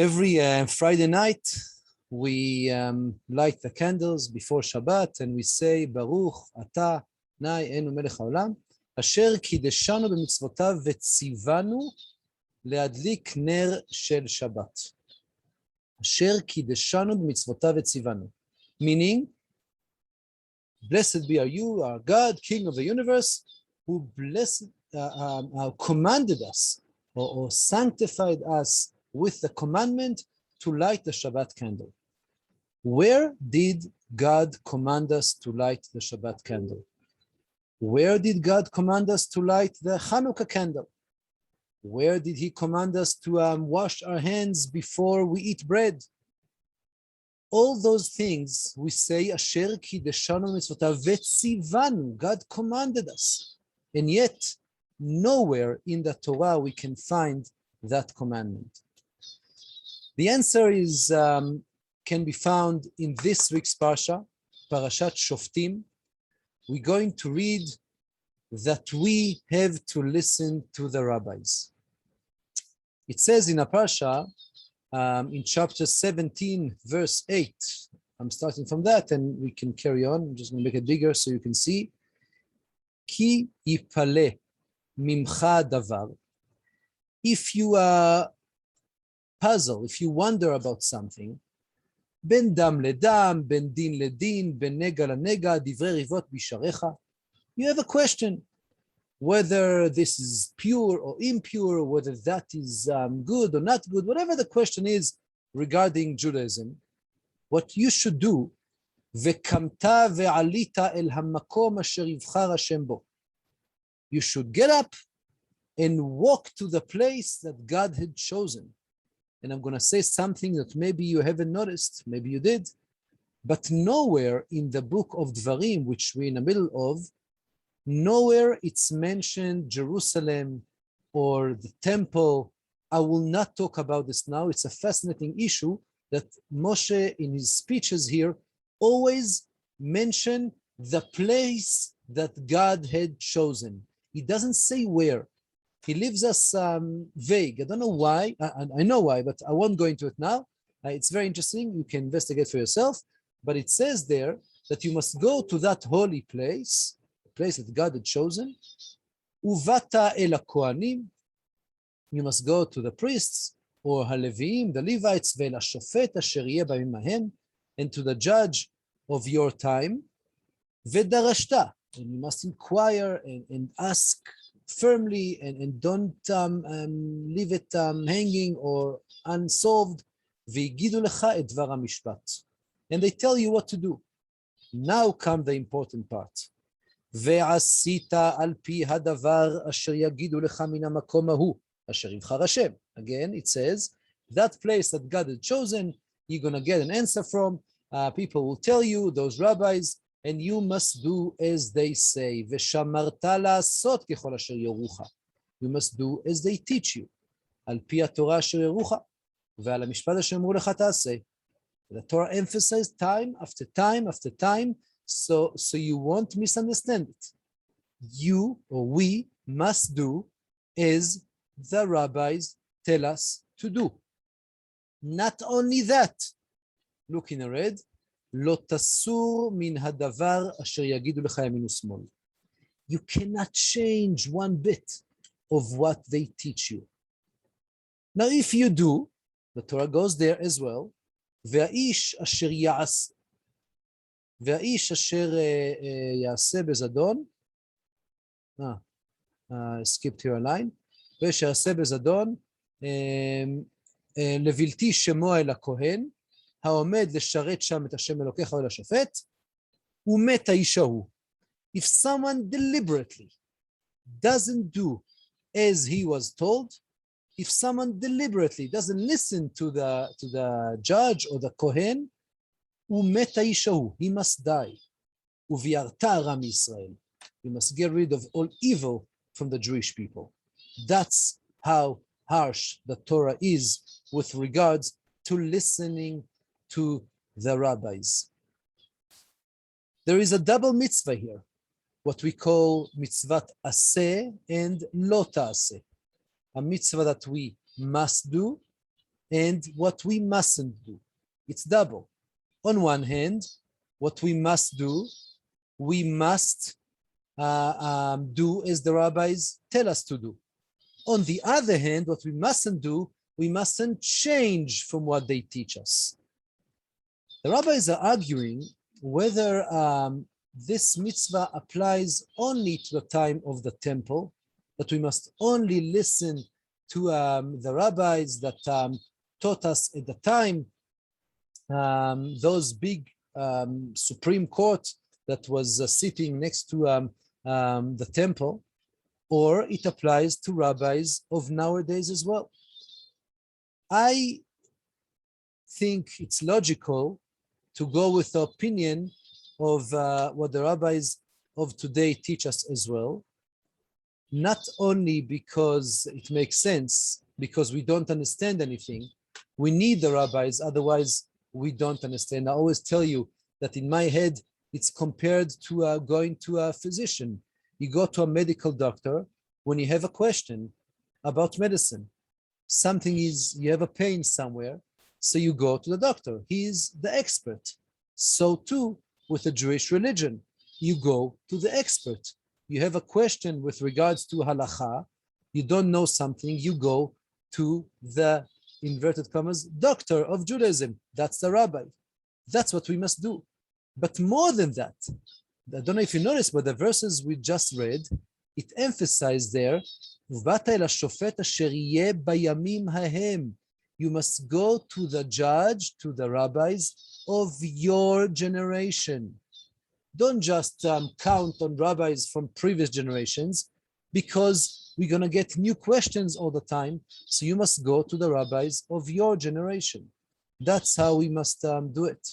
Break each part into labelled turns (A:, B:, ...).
A: Every Friday night, we light the candles before Shabbat and we say, Baruch Ata Nai Enu Melech Haolam, Asher Kideshanu b'mitzvotav v'tzivanu leadlik ner shel Shabbat. Asher Kideshanu b'mitzvotav v'tzivanu. Meaning, blessed be you, our God, King of the universe, who commanded us or sanctified us with the commandment to light the Shabbat candle. Where did God command us to light the Shabbat candle? Where did God command us to light the Hanukkah candle? Where did He command us to wash our hands before we eat bread? All those things we say, Asher kideshanu mitzvotav vetzivanu, God commanded us. And yet, nowhere in the Torah we can find that commandment. The answer is can be found in this week's parsha, Parashat Shoftim. We're going to read that we have to listen to the rabbis. It says in a parsha, in chapter 17, verse 8, I'm starting from that and we can carry on. I'm just going to make it bigger so you can see. Ki yipale mimcha davar. If you are puzzled, if you wonder about something, ben dam ledam, ben din ledin, ben nega lanega, divrei rivot bisharecha, you have a question whether this is pure or impure, whether that is good or not good, whatever the question is regarding Judaism, what you should do, vekamta ve'alita el hamakom asher yivchar Hashem bo. You should get up and walk to the place that God had chosen. And I'm going to say something that maybe you haven't noticed, maybe you did, but nowhere in the book of Dvarim, which we're in the middle of, nowhere it's mentioned Jerusalem or the temple. I will not talk about this now. It's a fascinating issue that Moshe in his speeches here always mention the place that God had chosen. He doesn't say where. He leaves us vague. I don't know why. I know why, but I won't go into it now. It's very interesting. You can investigate for yourself. But it says there that you must go to that holy place, the place that God had chosen. Uvata el hakohanim. You must go to the priests or haleviim, the Levites, ve'el hashofet asher yeh bayim hahem, and to the judge of your time. Ve'darashta. And you must inquire and ask firmly and don't leave it hanging or unsolved. V'yigidu lecha et dvar hamishpat. And they tell you what to do. Now come the important part. Ve'asita al pi hadavar asher yagidu lecha min hamakom hahu asher yivchar Hashem. Again, it says, that place that God had chosen, you're going to get an answer from. People will tell you, those rabbis, and you must do as they say. Ve'shamarta la'asot kechol asher yorucha. You must do as they teach you. Al pi haTorah asher yorucha. Ve'al hamishpat asher amru lecha ta'aseh. The Torah emphasized time after time after time, so you won't misunderstand it. You or we must do as the rabbis tell us to do. Not only that, look in the red, lo tasur min hadavar asher yagidu lecha yamin u'smol. You cannot change one bit of what they teach you. Now, if you do, the Torah goes there as well. והאיש אשר יעשה בזדון, skipped here a line, ושיעשה בזדון, לבלתי שמו אל הכהן, העומד לשרת שם את השם אלוקיך או לשופט, ומת האיש ההוא. If someone deliberately doesn't do as he was told, if someone deliberately doesn't listen to the judge or the Kohen, umet האיש ההוא, he must die. וביערת הרע מישראל. You must get rid of all evil from the Jewish people. That's how harsh the Torah is with regards to listening to the rabbis. There is a double mitzvah here, what we call mitzvat aseh and lo ta'aseh. A mitzvah that we must do and what we mustn't do. It's double. On one hand, what we must do, we must do as the rabbis tell us to do. On the other hand, what we mustn't do, we mustn't change from what they teach us. The rabbis are arguing whether this mitzvah applies only to the time of the temple, that we must only listen to the rabbis that taught us at the time, those big Supreme Court that was sitting next to the temple, or it applies to rabbis of nowadays as well. I think it's logical to go with the opinion of what the rabbis of today teach us as well, not only because it makes sense, because we don't understand anything. We need the rabbis, otherwise we don't understand. I always tell you that in my head, it's compared to going to a physician. You go to a medical doctor when you have a question about medicine. Something is, you have a pain somewhere, so you go to the doctor. He is the expert. So too, with the Jewish religion, you go to the expert. You have a question with regards to halakha, you don't know something, you go to the, inverted commas, doctor of Judaism. That's the rabbi. That's what we must do. But more than that, I don't know if you noticed, but the verses we just read, it emphasized there, you must go to the judge, to the rabbis of your generation. Don't just count on rabbis from previous generations, because we're going to get new questions all the time. So you must go to the rabbis of your generation. That's how we must do it.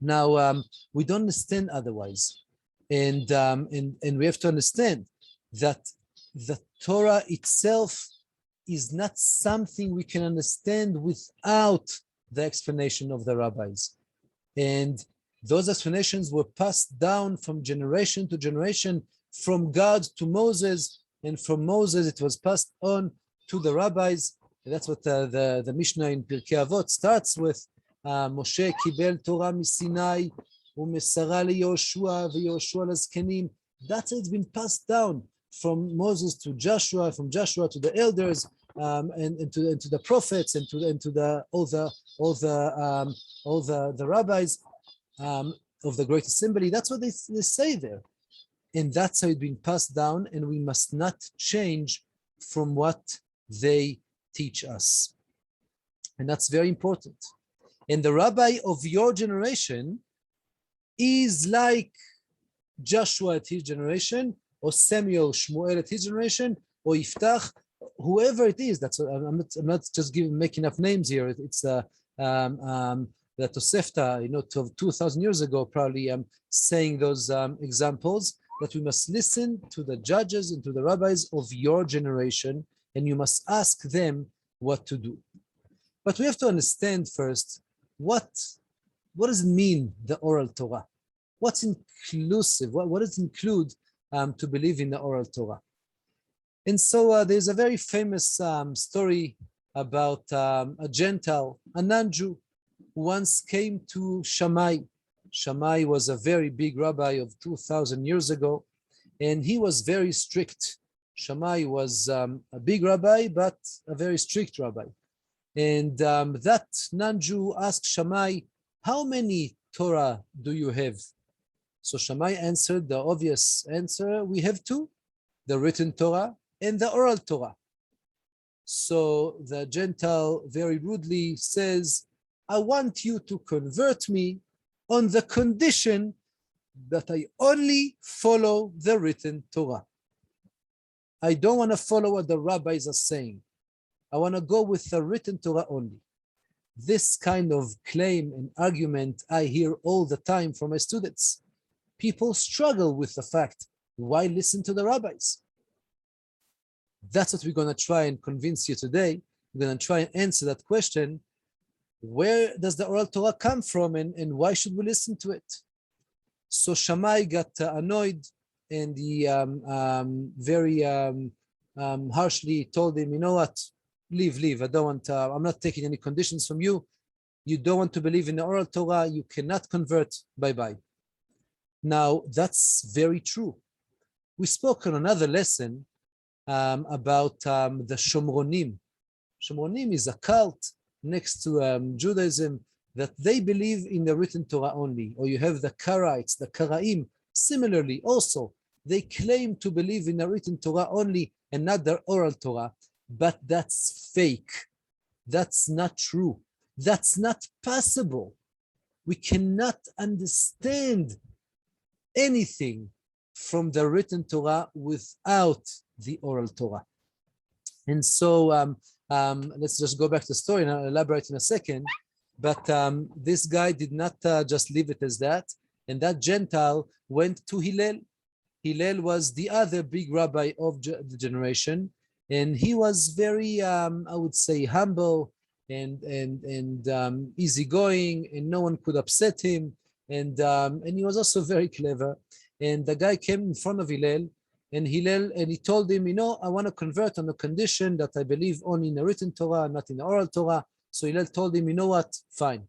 A: Now, we don't understand otherwise. And we have to understand that the Torah itself is not something we can understand without the explanation of the rabbis. And those explanations were passed down from generation to generation, from God to Moses, and from Moses it was passed on to the rabbis. And that's what the Mishnah in Pirkei Avot starts with. Moshe kibel Torah misinai umesara leYehoshua veYehoshua lezkenim. That's how it's been passed down from Moses to Joshua, from Joshua to the elders, and to the prophets, and to all the rabbis of the Great Assembly. That's what they say there, and that's how it's been passed down. And we must not change from what they teach us, and that's very important. And the rabbi of your generation is like Joshua at his generation, or Samuel, Shmuel at his generation, or Yiftach, whoever it is. That's I'm not just making up names here. It's the Tosefta, 2,000 years ago, probably saying those examples, that we must listen to the judges and to the rabbis of your generation, and you must ask them what to do. But we have to understand first, what does it mean, the oral Torah? What's inclusive? What does it include to believe in the oral Torah? And so there's a very famous story about a Gentile, a non-Jew, who once came to Shammai. Shammai was a very big rabbi of 2,000 years ago, and he was very strict. Shammai was a big rabbi, but a very strict rabbi. And that non-Jew asked Shammai, how many Torah do you have? So Shammai answered the obvious answer, we have two, the written Torah and the oral Torah. So the Gentile very rudely says, I want you to convert me on the condition that I only follow the written Torah. I don't want to follow what the rabbis are saying. I want to go with the written Torah only. This kind of claim and argument I hear all the time from my students. People struggle with the fact, why listen to the rabbis? That's what we're going to try and convince you today. We're going to try and answer that question. Where does the oral Torah come from, and why should we listen to it? So Shammai got annoyed, and he very harshly told him, you know what? leave. I don't want, I'm not taking any conditions from you. You don't want to believe in the oral Torah, you cannot convert, bye-bye. Now, that's very true. We spoke on another lesson about the Shomronim. Shomronim is a cult next to Judaism that they believe in the written Torah only. Or you have the Karaites, the Karaim. Similarly, also, they claim to believe in the written Torah only and not the oral Torah. But that's fake. That's not true. That's not possible. We cannot understand anything from the written Torah without the oral Torah. And so let's just go back to the story and I'll elaborate in a second. But this guy did not just leave it as that. And that Gentile went to Hillel. Hillel was the other big rabbi of the generation. And he was very, I would say, humble and easygoing, and no one could upset him. And he was also very clever. And the guy came in front of Hillel, and he told him, I want to convert on the condition that I believe only in the written Torah, not in the oral Torah. So Hillel told him, what? Fine.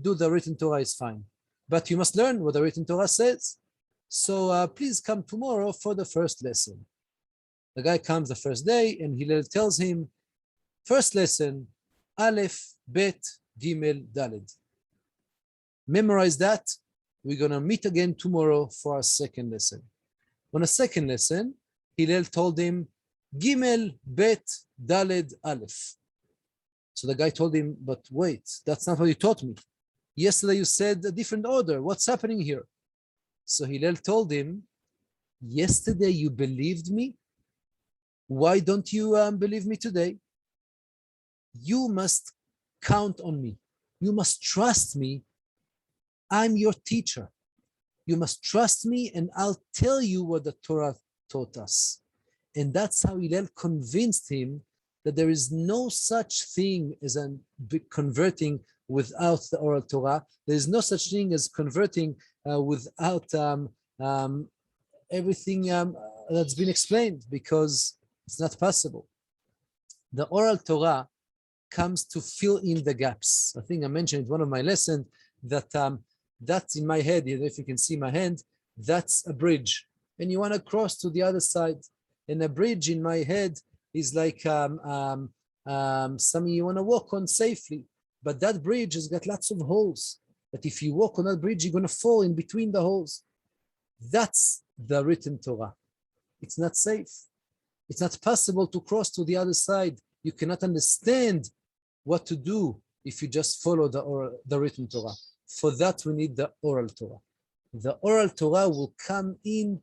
A: Do the written Torah is fine. But you must learn what the written Torah says. So please come tomorrow for the first lesson. The guy comes the first day, and Hillel tells him, first lesson, Aleph, Bet, Gimel, Daled. Memorize that. We're going to meet again tomorrow for our second lesson. On a second lesson, Hillel told him, Gimel, Bet, Daled, Aleph. So the guy told him, but wait, that's not what you taught me. Yesterday you said a different order. What's happening here? So Hillel told him, yesterday you believed me. Why don't you believe me today? You must count on me. You must trust me. I'm your teacher. You must trust me, and I'll tell you what the Torah taught us. And that's how Hillel convinced him that there is no such thing as converting without the oral Torah. There is no such thing as converting without everything that's been explained, because it's not possible. The oral Torah comes to fill in the gaps. I think I mentioned in one of my lessons that that's in my head. If you can see my hand, that's a bridge. And you want to cross to the other side. And a bridge in my head is like something you want to walk on safely. But that bridge has got lots of holes. But if you walk on that bridge, you're going to fall in between the holes. That's the written Torah. It's not safe. It's not possible to cross to the other side. You cannot understand what to do if you just follow the written Torah. For that, we need the oral Torah. The oral Torah will come in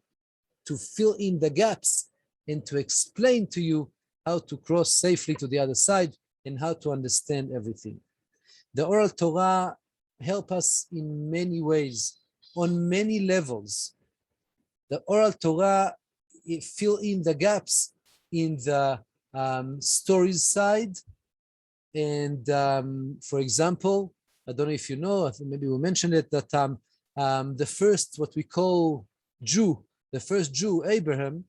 A: to fill in the gaps and to explain to you how to cross safely to the other side and how to understand everything. The oral Torah help us in many ways, on many levels. The oral Torah fill in the gaps in the stories side. And for example, I don't know if you know, I think maybe we mentioned it, that the first, what we call Jew, the first Jew, Abraham,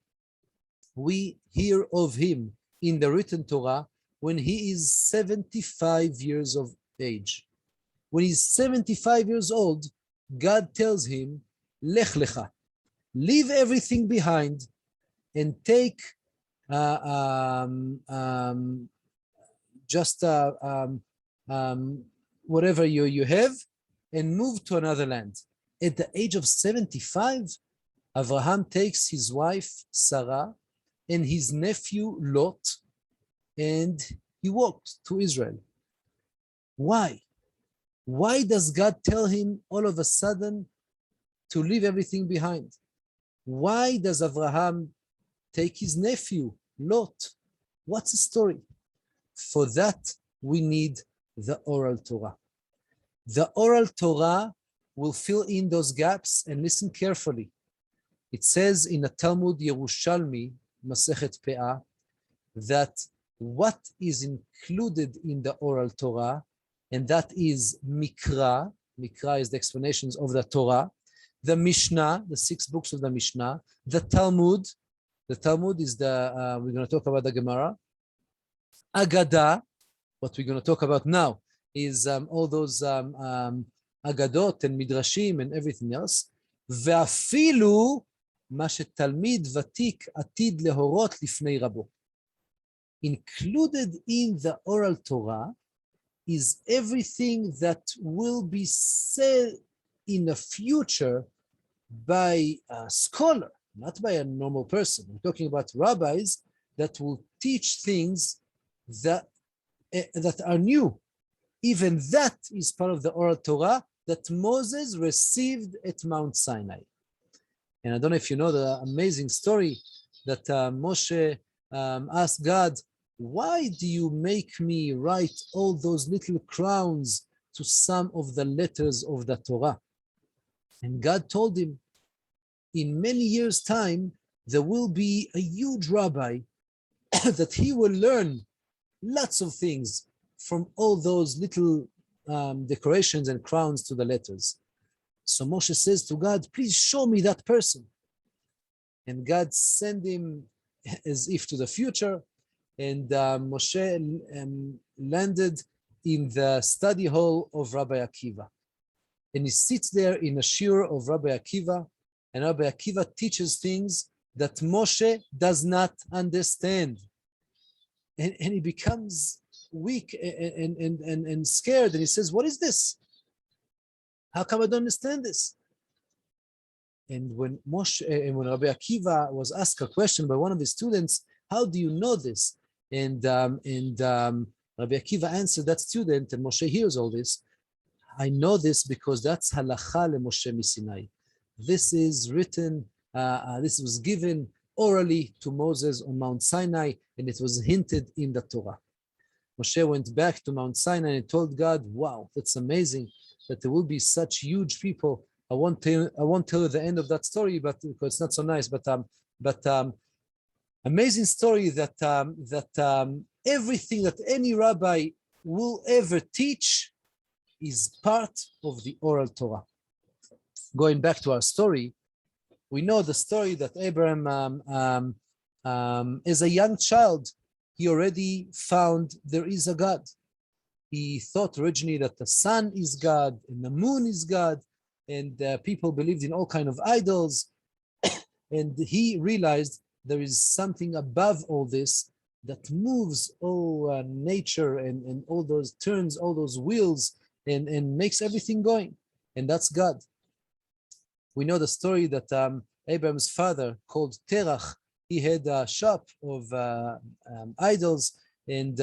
A: we hear of him in the written Torah when he is 75 years of age. When he's 75 years old, God tells him, Lech lecha, leave everything behind and take whatever you have and move to another land. At the age of 75, Abraham takes his wife, Sarah, and his nephew, Lot, and he walked to Israel. Why? Why does God tell him all of a sudden to leave everything behind? Why does Abraham take his nephew, Lot? What's the story? For that, we need the oral Torah. The oral Torah will fill in those gaps, and listen carefully. It says in the Talmud Yerushalmi, Masechet Pe'ah, that what is included in the oral Torah, and that is Mikra. Mikra is the explanations of the Torah. The Mishnah, the 6 books of the Mishnah. The Talmud. The Talmud is we're going to talk about the Gemara. Agada, what we're going to talk about now, is all those Agadot and Midrashim and everything else. ואפילו מה שתלמיד ותיק עתיד להורות לפני רבו. Included in the oral Torah is everything that will be said in the future by a scholar, not by a normal person. We're talking about rabbis that will teach things that are new. Even that is part of the oral Torah that Moses received at Mount Sinai. And I don't know if you know the amazing story that Moshe asked God, why do you make me write all those little crowns to some of the letters of the Torah? And God told him, in many years' time, there will be a huge rabbi that he will learn lots of things from all those little decorations and crowns to the letters. So Moshe says to God, please show me that person. And God sent him as if to the future. And Moshe landed in the study hall of Rabbi Akiva. And he sits there in a shiur of Rabbi Akiva. And Rabbi Akiva teaches things that Moshe does not understand. And he becomes weak and scared. And he says, what is this? How come I don't understand this? And when Rabbi Akiva was asked a question by one of his students, how do you know this? And Rabbi Akiva answered that student, and Moshe hears all this. I know this because that's halacha leMoshe miSinai. This is written, this was given orally to Moses on Mount Sinai, and it was hinted in the Torah. Moshe went back to Mount Sinai and told God, wow, that's amazing that there will be such huge people. I won't tell you the end of that story, but because it's not so nice. But amazing story that everything that any rabbi will ever teach is part of the oral Torah. Going back to our story, we know the story that Abraham, as a young child, he already found there is a God. He thought originally that the sun is God and the moon is God, and people believed in all kinds of idols. And he realized there is something above all this that moves all nature and all those turns, all those wheels, and makes everything going. And that's God. We know the story that Abraham's father, called Terach, he had a shop of idols, and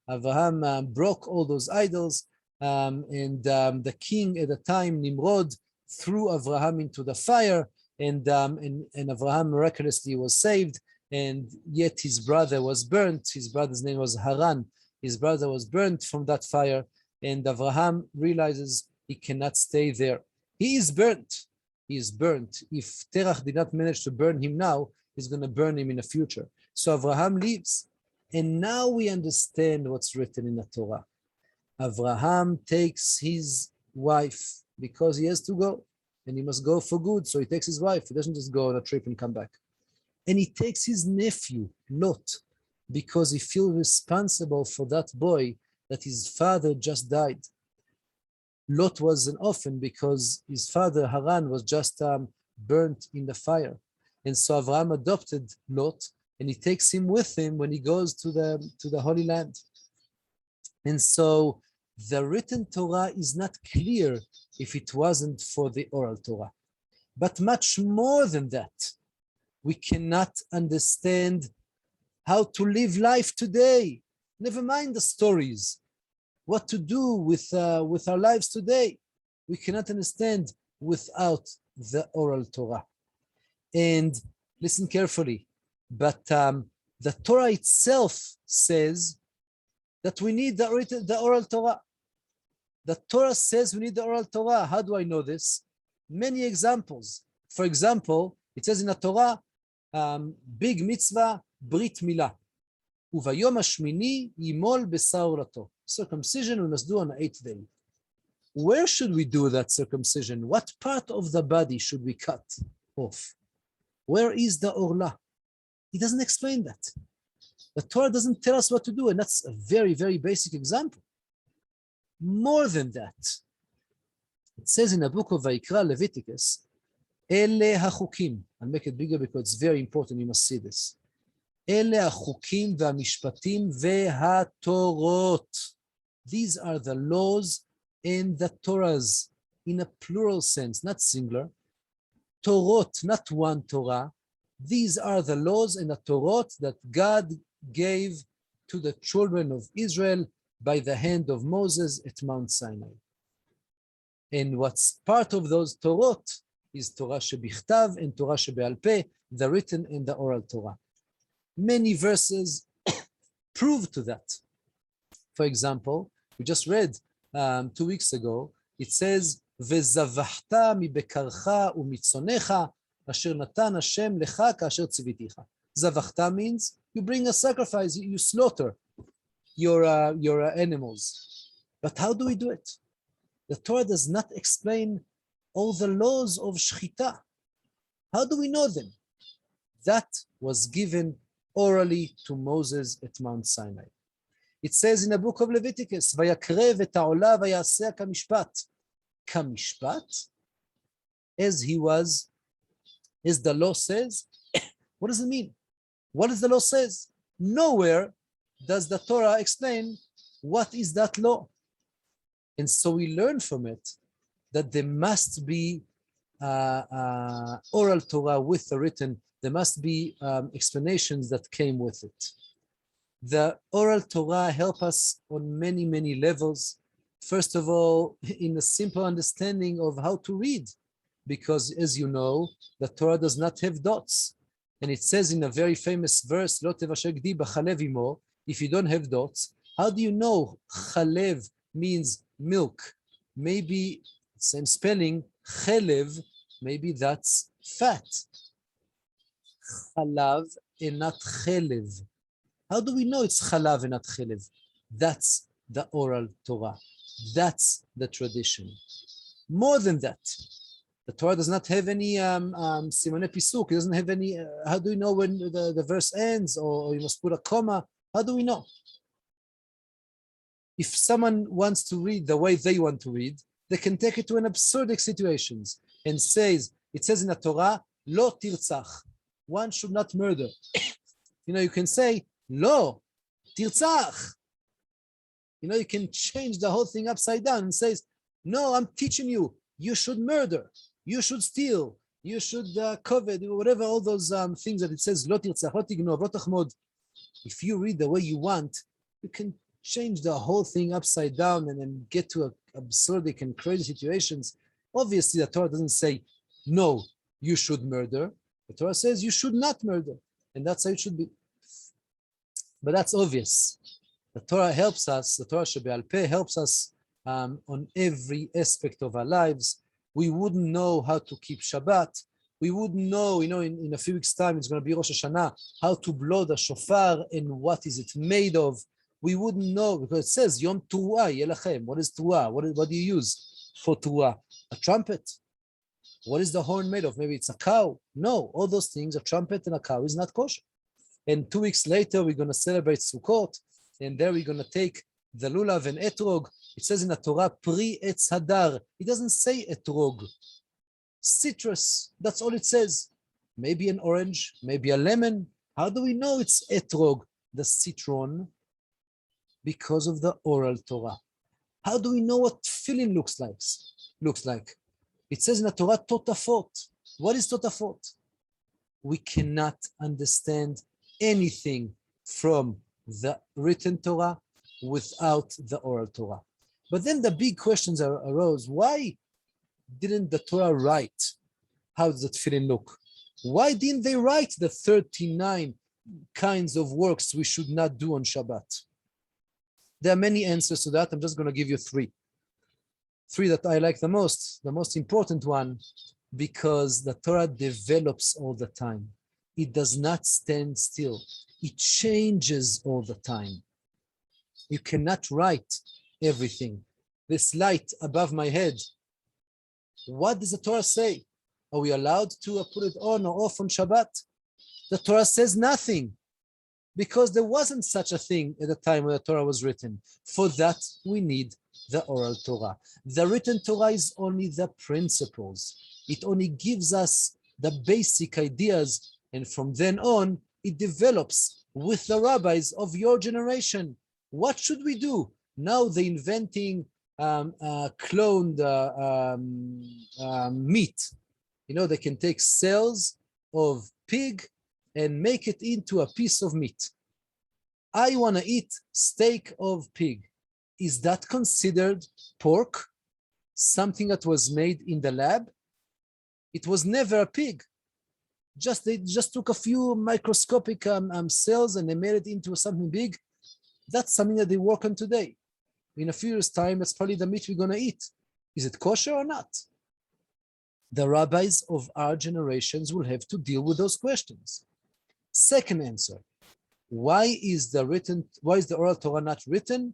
A: Abraham broke all those idols, and the king at the time, Nimrod, threw Abraham into the fire, and Abraham miraculously was saved, and yet his brother was burnt. His brother's name was Haran. His brother was burnt from that fire, and Abraham realizes he cannot stay there. He is burnt. He is burnt. If Terach did not manage to burn him now, he's going to burn him in the future. So Abraham leaves. And now we understand what's written in the Torah. Abraham takes his wife because he has to go. And he must go for good. So he takes his wife. He doesn't just go on a trip and come back. And he takes his nephew, Lot, because he feels responsible for that boy that his father just died. Lot was an orphan because his father, Haran, was just burnt in the fire. And so Abraham adopted Lot, and he takes him with him when he goes to the Holy Land. And so the written Torah is not clear if it wasn't for the oral Torah. But much more than that, we cannot understand how to live life today. Never mind the stories. What to do with our lives today. We cannot understand without the oral Torah. And listen carefully, but the Torah itself says that we need the oral Torah. The Torah says we need the oral Torah. How do I know this? Many examples. For example, it says in the Torah, big mitzvah, brit milah. Uvayom hashmini yimol b'sar ulato. Circumcision we must do on the 8th day. Where should we do that circumcision? What part of the body should we cut off? Where is the orla? He doesn't explain that. The Torah doesn't tell us what to do, and that's a very, very basic example. More than that, it says in the book of Vayikra, Leviticus, Ele hachukim. I'll make it bigger because it's very important, you must see this. Ele hachukim ve'amishpatim ve'hatorot. These are the laws and the Torahs in a plural sense, not singular. Torot, not one Torah. These are the laws and the Torot that God gave to the children of Israel by the hand of Moses at Mount Sinai. And what's part of those Torot is Torah shebichtav and Torah shebe'al peh, the written and the oral Torah. Many verses prove to that. For example, we just read 2 weeks ago, it says, וזבחת מבקרך ומצונך אשר נתן השם לך כאשר ציוויתיך. זבחת means you bring a sacrifice, you slaughter your animals. But how do we do it? The Torah does not explain all the laws of shechita. How do we know them? That was given orally to Moses at Mount Sinai. It says in the book of Leviticus, ויקרב את העולה ויעשה כמשפט. Kamishpat, as the law says. What does it mean? What does the law says? Nowhere does the Torah explain what is that law. And so we learn from it that there must be oral Torah with the written. There must be explanations that came with it. The oral Torah help us on many, many levels. First of all, in a simple understanding of how to read, because as you know, the Torah does not have dots. And it says in a very famous verse, "Lo tevasher gdi b'chalev imo," if you don't have dots, how do you know chalev means milk? Maybe same spelling, chalev, maybe that's fat. Chalav and not chalev. How do we know it's chalav and not chalev? That's the oral Torah. That's the tradition. More than that, the Torah does not have any simone pisuk. It doesn't have any, how do we know when the verse ends, or you must put a comma? How do we know? If someone wants to read the way they want to read, they can take it to an absurd situations and says, it says in the Torah, lo tirtzach, one should not murder. You can say, lo tirtzach. You can change the whole thing upside down and says, no, I'm teaching you, you should murder, you should steal, you should covet, whatever, all those things that it says, lo tirtzach, lo tignov, lo tachmod. If you read the way you want, you can change the whole thing upside down and then get to absurd and crazy situations. Obviously, the Torah doesn't say, no, you should murder. The Torah says you should not murder. And that's how it should be. But that's obvious. The Torah helps us, the Torah shebe'al peh helps us on every aspect of our lives. We wouldn't know how to keep Shabbat. We wouldn't know, in a few weeks' time, it's going to be Rosh Hashanah, how to blow the shofar and what is it made of. We wouldn't know, because it says, Yom Teruah Yelachem. What is Teruah? What do you use for Teruah? A trumpet. What is the horn made of? Maybe it's a cow. No, all those things, a trumpet and a cow is not kosher. And 2 weeks later, we're going to celebrate Sukkot. And there we're going to take the lulav and etrog. It says in the Torah, pri etz hadar. It doesn't say etrog. Citrus, that's all it says. Maybe an orange, maybe a lemon. How do we know it's etrog, the citron? Because of the oral Torah. How do we know what tefillin looks like? It says in the Torah, totafot. What is totafot? We cannot understand anything from the written Torah without the oral Torah. But then the big questions arose. Why didn't the Torah write? How does the tefillin look? Why didn't they write the 39 kinds of works we should not do on Shabbat? There are many answers to that. I'm just going to give you three. Three that I like the most. The most important one, because the Torah develops all the time. It does not stand still. It changes all the time. You cannot write everything. This light above my head, what does the Torah say? Are we allowed to put it on or off on Shabbat? The Torah says nothing. because there wasn't such a thing at the time when the Torah was written. For that, we need the oral Torah. The written Torah is only the principles. It only gives us the basic ideas, and from then on, it develops with the rabbis of your generation. What should we do? Now they're inventing cloned meat. You know, they can take cells of pig and make it into a piece of meat. I want to eat steak of pig. Is that considered pork? Something that was made in the lab? It was never a pig. They just took a few microscopic cells and they made it into something big. That's something that they work on today. In a few years' time, that's probably the meat we're going to eat. Is it kosher or not? The rabbis of our generations will have to deal with those questions. Second answer, why is the oral Torah not written?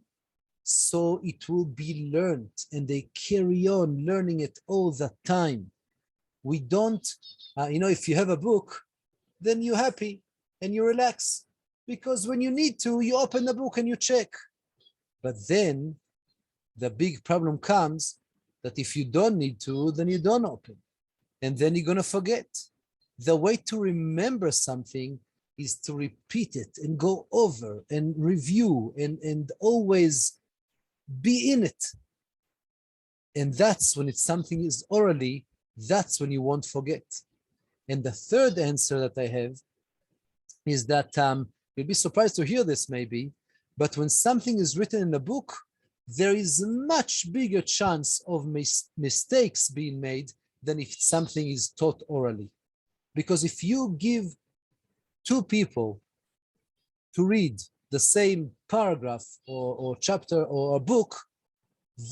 A: So it will be learned, and they carry on learning it all the time. We don't, if you have a book, then you're happy and you relax, because when you need to, you open the book and you check. But then the big problem comes that if you don't need to, then you don't open. And then you're going to forget. The way to remember something is to repeat it and go over and review and always be in it. And that's when it's something is orally, that's when you won't forget. And the third answer that I have is that you'll be surprised to hear this maybe, but when something is written in a book, there is a much bigger chance of mistakes being made than if something is taught orally. Because if you give two people to read the same paragraph or chapter or a book,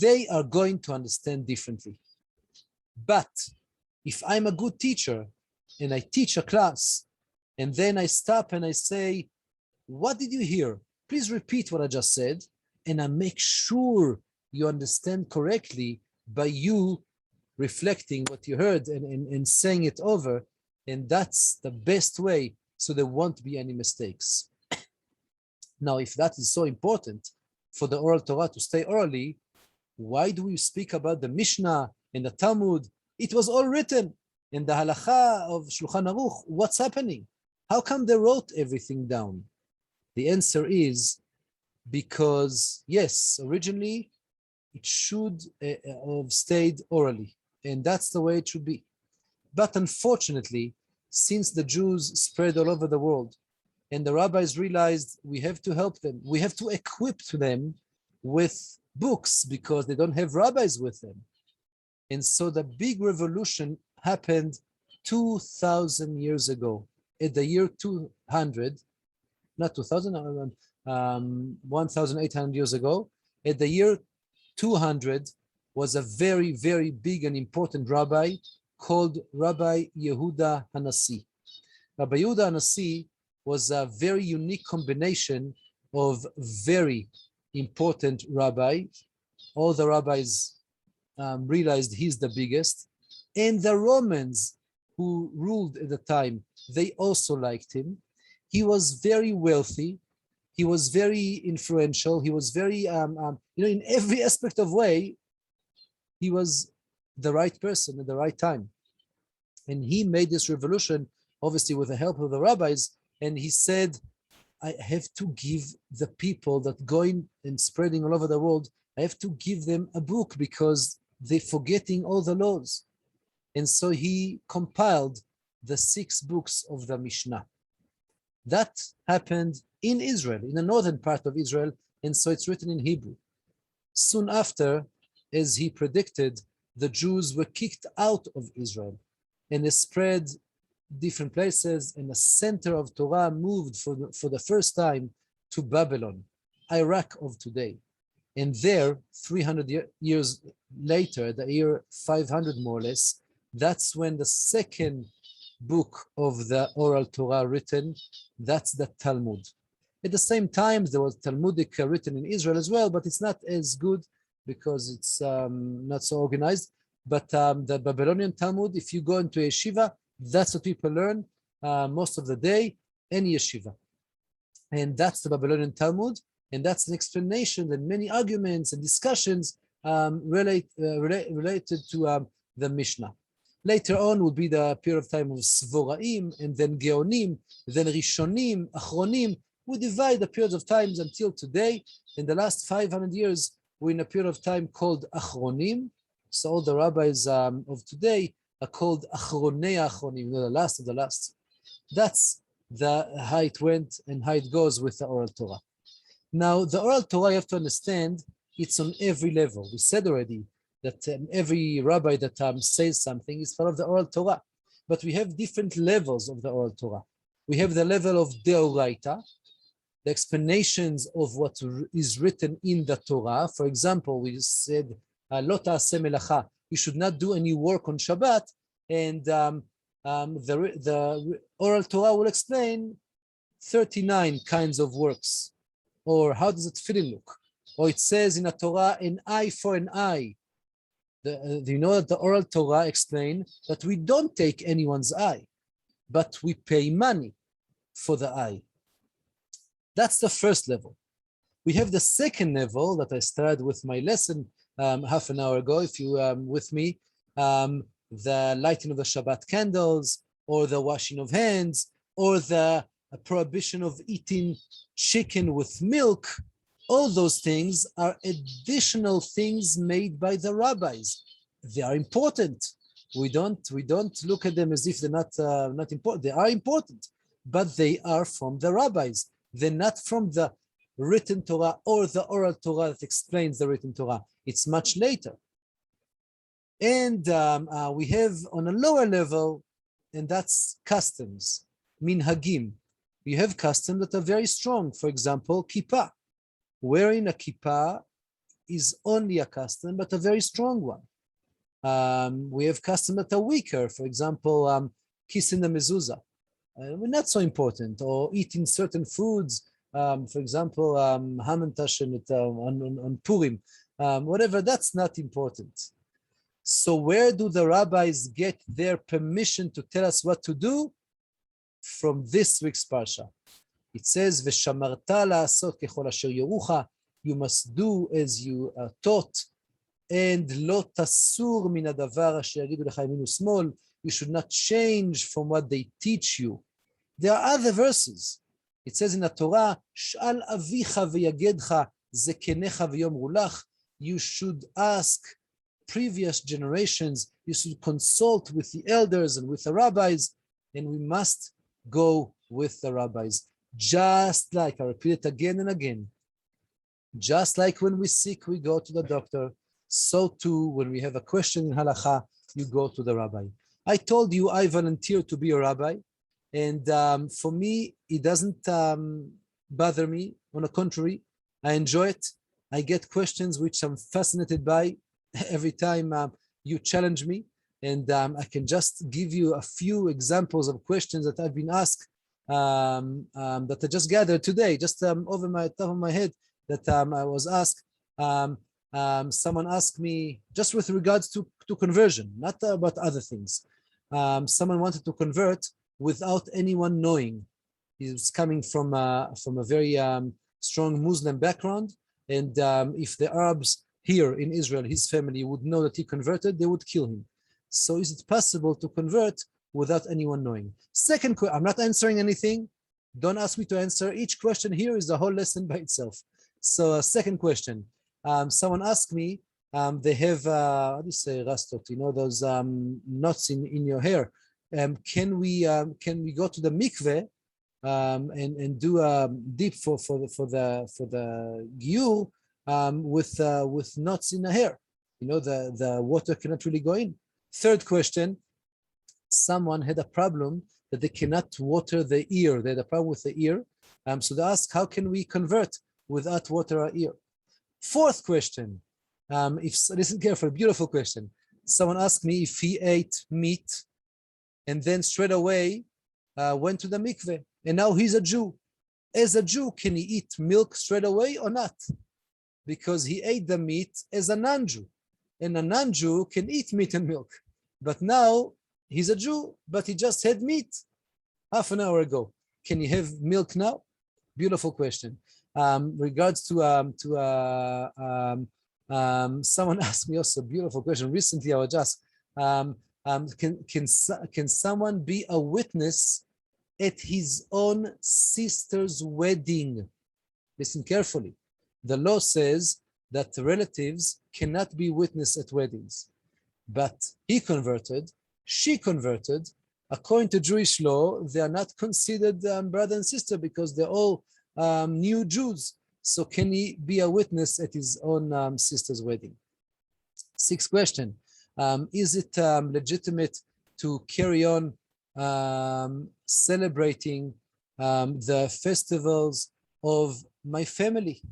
A: they are going to understand differently. But if I'm a good teacher and I teach a class and then I stop and I say, what did you hear? Please repeat what I just said. And I make sure you understand correctly by you reflecting what you heard and saying it over. And that's the best way, so there won't be any mistakes. Now, if that is so important for the oral Torah to stay orally, why do we speak about the Mishnah and the Talmud? It was all written in the Halacha of Shulchan Aruch. What's happening? How come they wrote everything down? The answer is because, yes, originally it should have stayed orally, and that's the way it should be. But unfortunately, since the Jews spread all over the world, and the rabbis realized we have to help them, we have to equip them with books because they don't have rabbis with them. And so the big revolution happened 2,000 years ago, at the year 200, not 2,000, 1,800 years ago. At the year 200 was a very, very big and important rabbi called Rabbi Yehuda Hanassi. Rabbi Yehuda Hanassi was a very unique combination of very important rabbi. All the rabbis realized he's the biggest. And the Romans who ruled at the time, they also liked him. He was very wealthy. He was very influential. He was very, in every aspect of way, he was the right person at the right time. And he made this revolution, obviously with the help of the rabbis. And he said, I have to give the people that going and spreading all over the world, I have to give them a book because they're forgetting all the laws. And so he compiled the 6 books of the Mishnah. That happened in Israel, in the northern part of Israel, and so it's written in Hebrew. Soon after, as he predicted, the Jews were kicked out of Israel, and they spread different places, and the center of Torah moved for the first time to Babylon, Iraq of today. And there, 300 years later, the year 500 more or less, that's when the second book of the oral Torah written, that's the Talmud. At the same time, there was Talmudic written in Israel as well, but it's not as good because it's not so organized. But the Babylonian Talmud, if you go into a yeshiva, that's what people learn most of the day, in yeshiva. And that's the Babylonian Talmud, and that's an explanation that many arguments and discussions related to the Mishnah. Later on will be the period of time of Svoraim, and then Geonim, then Rishonim, Achronim. We divide the periods of times until today. In the last 500 years, we're in a period of time called Achronim. So all the rabbis of today are called Achronei Achronim, the last of the last. That's how it went and how it goes with the oral Torah. Now, the oral Torah, you have to understand, it's on every level. We said already that every rabbi that says something is part of the oral Torah. But we have different levels of the oral Torah. We have the level of Deoraita, the explanations of what is written in the Torah. For example, we said, Lo ta'aseh melacha, you should not do any work on Shabbat. And the oral Torah will explain 39 kinds of works. Or how does it fit in look? Or it says in a Torah, an eye for an eye. You know that the oral Torah explain that we don't take anyone's eye, but we pay money for the eye. That's the first level. We have the second level that I started with my lesson half an hour ago, if you with me, the lighting of the Shabbat candles, or the washing of hands, or the prohibition of eating chicken with milk. All those things are additional things made by the rabbis. They are important. We don't look at them as if they're not important. They are important, but they are from the rabbis. They're not from the written Torah or the oral Torah that explains the written Torah. It's much later. And we have on a lower level, and that's customs, minhagim. You have customs that are very strong. For example, kippah. Wearing a kippah is only a custom, but a very strong one. We have customs that are weaker. For example, kissing the mezuzah. Not so important. Or eating certain foods. For example, hamantashen on Purim. Whatever, that's not important. So where do the rabbis get their permission to tell us what to do? From this week's parsha. It says, "V'shamarta la'asot kechol asher yorucha." You must do as you are taught, and lo tasur min hadavar asher yagidu lecha yamin u'smol. You should not change from what they teach you. There are other verses. It says in the Torah, "Sh'al avicha v'yagedcha zekenecha v'yomru lach." You should ask previous generations. You should consult with the elders and with the rabbis, and we must go with the rabbis. Just like, I repeat it again and again, just like when we're sick, we go to the doctor, so too, when we have a question in halacha, you go to the rabbi. I told you I volunteer to be a rabbi, and for me, it doesn't bother me. On the contrary, I enjoy it. I get questions which I'm fascinated by every time you challenge me, and I can just give you a few examples of questions that I've been asked that I just gathered today, just over my top of my head, that I was asked. Someone asked me just with regards to conversion, not about other things. Someone wanted to convert without anyone knowing. He was coming from a very strong Muslim background, and if the Arabs here in Israel, his family would know that he converted, they would kill him. So is it possible to convert without anyone knowing? Second question, I'm not answering anything. Don't ask me to answer. Each question here is a whole lesson by itself. So second question, someone asked me, they have, how do you say, rastot, you know, those knots in your hair. Can we go to the mikveh and do a dip for the giur with knots in the hair? You know, the water cannot really go in. Third question, someone had a problem that they cannot water the ear. They had a problem with the ear. So they asked, how can we convert without water our ear? Fourth question, listen carefully, beautiful question. Someone asked me if he ate meat and then straight away went to the mikveh, and now he's a Jew. As a Jew, can he eat milk straight away or not? Because he ate the meat as a non-Jew, and a non-Jew can eat meat and milk. But now he's a Jew, but he just had meat half an hour ago. Can he have milk now? Beautiful question. Regards to someone asked me also a beautiful question recently. I was asked, can someone be a witness at his own sister's wedding? Listen carefully. The law says that relatives cannot be witness at weddings, but he converted, she converted. According to Jewish law, they are not considered brother and sister because they're all new Jews. So can he be a witness at his own sister's wedding? Sixth question, is it legitimate to carry on celebrating the festivals of my family?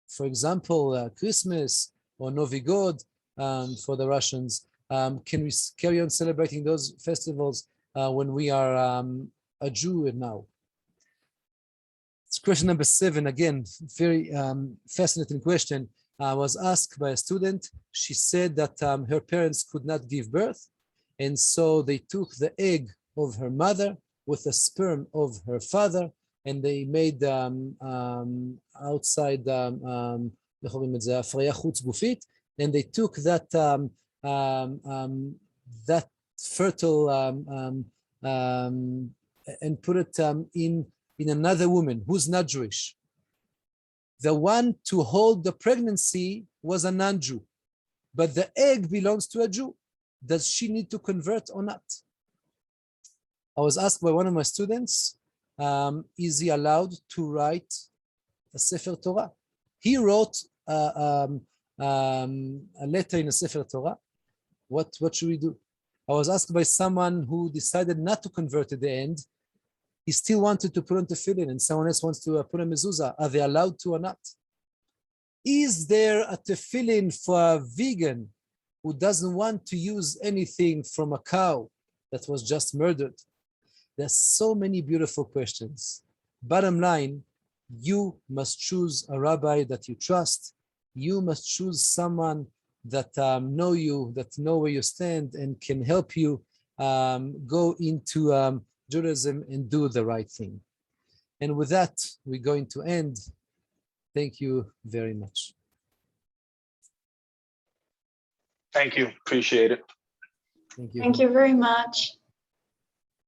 A: For example, Christmas or Novi God for the Russians. Can we carry on celebrating those festivals when we are a Jew now? It's question number 7, again, very fascinating question. I was asked by a student. She said that her parents could not give birth, and so they took the egg of her mother with the sperm of her father, and they made outside הפריה חוץ גופית, and they took that that fertile and put it in another woman who's not Jewish. The one to hold the pregnancy was a non-Jew, but the egg belongs to a Jew. Does she need to convert or not? I was asked by one of my students, is he allowed to write a Sefer Torah? He wrote a letter in a Sefer Torah. What should we do? I was asked by someone who decided not to convert at the end. He still wanted to put on tefillin, and someone else wants to put a mezuzah. Are they allowed to or not? Is there a tefillin for a vegan who doesn't want to use anything from a cow that was just murdered? There's so many beautiful questions. Bottom line, you must choose a rabbi that you trust. You must choose someone that know you, that know where you stand and can help you go into Judaism and do the right thing. And with that, we're going to end. Thank you very much.
B: Thank you. Appreciate it.
A: Thank you.
C: Thank you very much.